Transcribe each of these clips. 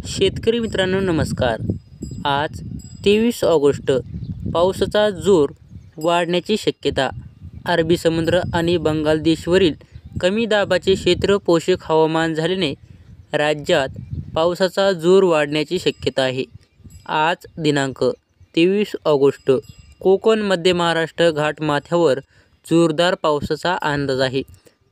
शेतकरी मित्रांनो नमस्कार. आज 23 ऑगस्ट. पावसाचा जोर वाढण्याची शक्यता. अरबी समुद्र आणि बंगाल देशावरील कमी दाबाचे क्षेत्र पोषक हवामान झाल्याने राज्यात पावसाचा जोर वाढण्याची शक्यता आहे. आज दिनांक 23 ऑगस्ट. कोकण, मध्य महाराष्ट्र घाटमाथ्यावर जोरदार पावसाचा अंदाज आहे.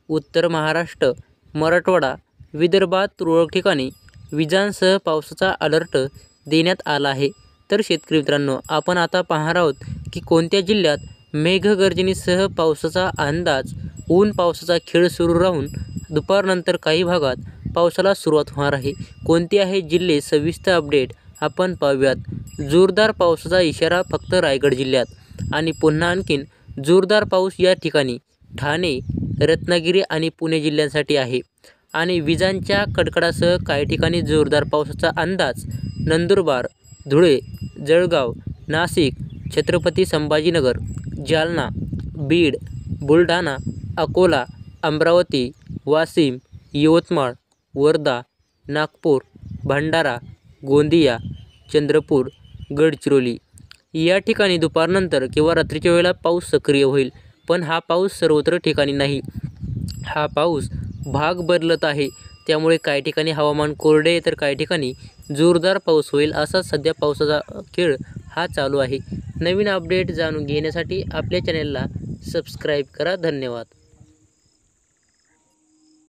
उत्तर महाराष्ट्र, मराठवाडा, विदर्भात तुरळक ठिकाणी विजांसह पावसाचा अलर्ट देण्यात आला आहे. तर शेतकरी मित्रांनो, आपण आता पाहणार आहोत की कोणत्या जिल्ह्यात मेघगर्जनेसह पावसाचा अंदाज. ऊन पावसाचा खेळ सुरू राहून दुपारनंतर काही भागात पावसाला सुरुवात होणार आहे. कोणते आहे जिल्हे, सविस्तर अपडेट आपण पाहूयात. जोरदार पावसाचा इशारा फक्त रायगड जिल्ह्यात आणि पुन्हा आणखीन जोरदार पाऊस या ठिकाणी ठाणे, रत्नागिरी आणि पुणे जिल्ह्यांसाठी आहे. आणि विजांच्या कडकडासह काही ठिकाणी जोरदार पावसाचा अंदाज. नंदुरबार, धुळे, जळगाव, नाशिक, छत्रपती संभाजीनगर, जालना, बीड, बुलढाणा, अकोला, अमरावती, वाशिम, यवतमाळ, वर्धा, नागपूर, भंडारा, गोंदिया, चंद्रपूर, गडचिरोली या ठिकाणी दुपारनंतर किंवा रात्रीच्या वेळेला पाऊस सक्रिय होईल. पण हा पाऊस सर्वत्र ठिकाणी नाही. हा पाऊस भाग बदलत आहे. त्यामुळे काही ठिकाणी हवामान कोरडे तर काही ठिकाणी जोरदार पाऊस होईल. असा सध्या पावसाचा खेळ हा चालू आहे. नवीन अपडेट जाणून घेण्यासाठी आपल्या चॅनेलला सबस्क्राईब करा. धन्यवाद.